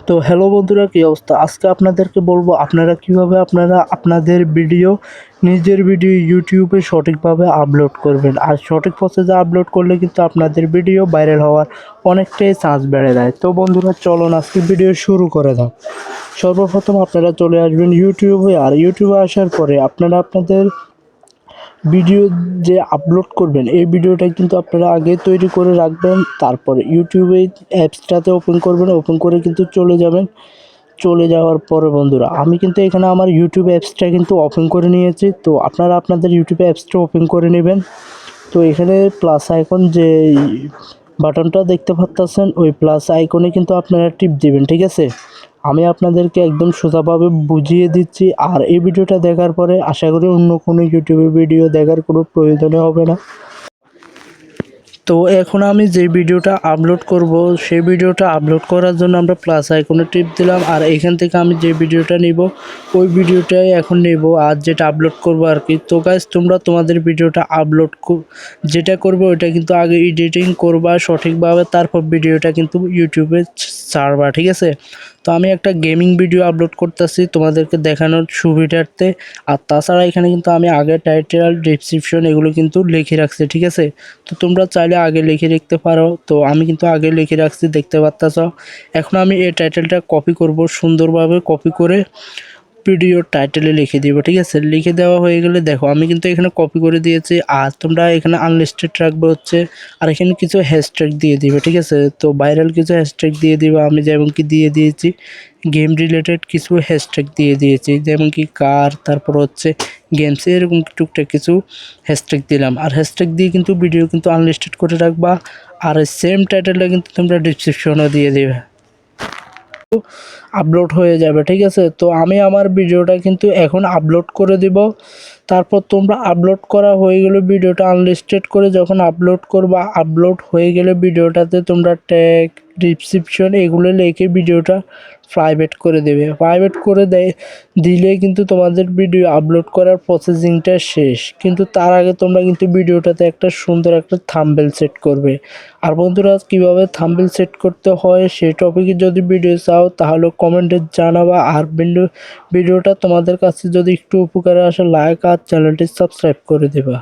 তো হ্যালো বন্ধুরা, কী অবস্থা? আজকে আপনাদেরকে বলবো আপনারা কিভাবে আপনাদের নিজের ভিডিও ইউটিউবে সঠিকভাবে আপলোড করবেন। আর সঠিক প্রসেসে আপলোড করলে কিন্তু আপনাদের ভিডিও ভাইরাল হওয়ার অনেকটাই চান্স বেড়ে যায়। তো বন্ধুরা, চলুন আজকে ভিডিও শুরু করে দাও। সর্বপ্রথম আপনারা চলে আসবেন ইউটিউবে, আর ইউটিউবে আসার পরে আপনারা আপনাদের ভিডিও যে আপলোড করবেন এই ভিডিওটা কিন্তু আপনারা আগে তৈরি করে রাখবেন। তারপরে ইউটিউবে অ্যাপসটাতে ওপেন করবেন, ওপেন করে কিন্তু চলে যাবেন। চলে যাওয়ার পরে বন্ধুরা, আমি কিন্তু এখানে আমার ইউটিউব অ্যাপসটা কিন্তু ওপেন করে নিয়েছি। তো আপনারা আপনাদের ইউটিউব অ্যাপসটা ওপেন করে নেবেন। তো এখানে প্লাস আইকন যে বাটনটা দেখতে পাচ্ছেন, ওই প্লাস আইকনে কিন্তু আপনারা টিপ দিবেন, ঠিক আছে? আমি আপনাদেরকে একদম সোজাভাবে বুঝিয়ে দিচ্ছি। আর এই ভিডিওটা দেখার পরে আশা করি অন্য কোনো ইউটিউবে ভিডিও দেখার কোনো প্রয়োজনই হবে না। তো এখন আমি যে ভিডিওটা আপলোড করব সেই ভিডিওটা আপলোড করার জন্য আমরা প্লাস আইকনে টিপ দিলাম। আর এখান থেকে আমি যে ভিডিওটা নিব ওই ভিডিওটাই এখন নেব, আর যেটা আপলোড করব আর কি। তো গাইস, তোমরা তোমাদের ভিডিওটা যেটা করবে ওইটা কিন্তু আগে এডিটিং করবা সঠিকভাবে, তারপর ভিডিওটা কিন্তু ইউটিউবে ছাড়বা, ঠিক আছে? তো আমি একটা গেমিং ভিডিও আপলোড করতেছি তোমাদেরকে দেখানোর সুবিধার্থে। আর তাছাড়া এখানে কিন্তু আমি আগে টাইটেল ডেসক্রিপশন এগুলো কিন্তু লিখে রাখছি, ঠিক আছে? তো তোমরা চাইলে আগে লিখে রাখতে পারো। তো আমি কিন্তু আগে লিখে রাখছি, দেখতে পাচ্ছ। এখন আমি এই টাইটেলটা কপি করব, সুন্দরভাবে কপি করে ভিডিওর টাইটেলে লিখে দিব, ঠিক আছে? লিখে দেওয়া হয়ে গেলে দেখো আমি কিন্তু এখানে কপি করে দিয়েছি। আর তোমরা এখানে আনলিস্টেড রাখবে হচ্ছে, আর এখানে কিছু হ্যাশট্যাগ দিয়ে দিবে, ঠিক আছে? তো ভাইরাল কিছু হ্যাশট্যাগ দিয়ে দিবে। আমি যেমন কি দিয়ে দিয়েছি গেম রিলেটেড কিছু হ্যাশট্যাগ দিয়ে দিয়েছি, যেমন কি কার, তারপর হচ্ছে গেমস, এরকম টুকটাক কিছু হ্যাশট্যাগ দিলাম। আর হ্যাশট্যাগ দিয়ে কিন্তু ভিডিও কিন্তু আনলিস্টেড করে রাখবা। আর সেম টাইটেলটা কিন্তু তোমরা ডিসক্রিপশনে দিয়ে দিবে, আপলোড হয়ে যাবে, ঠিক আছে? তো আমি আমার ভিডিওটা কিন্তু এখন আপলোড করে দিব। তারপর তোমরা আপলোড করা হয়ে গেলে ভিডিওটা আনলিস্টেড করে যখন আপলোড করবা, আপলোড হয়ে গেলে ভিডিওটাতে তোমরা ট্যাগ ডিসক্রিপশন এগুলো লিখে ভিডিওটা প্রাইভেট করে দেবে। প্রাইভেট করে দিলে কিন্তু তোমাদের ভিডিও আপলোড করার প্রসেসিংটা শেষ। কিন্তু তার আগে তোমরা কিন্তু ভিডিওটাতে একটা সুন্দর একটা থাম্বনেল সেট করবে। আর বন্ধুরা, কীভাবে থাম্বনেল সেট করতে হয় সেই টপিকে যদি ভিডিও চাও তাহলে কমেন্টে জানাবা। আর ভিডিওটা তোমাদের কাছে যদি একটু উপকারে আসে লাইক আর চ্যানেলটি সাবস্ক্রাইব করে দেবা।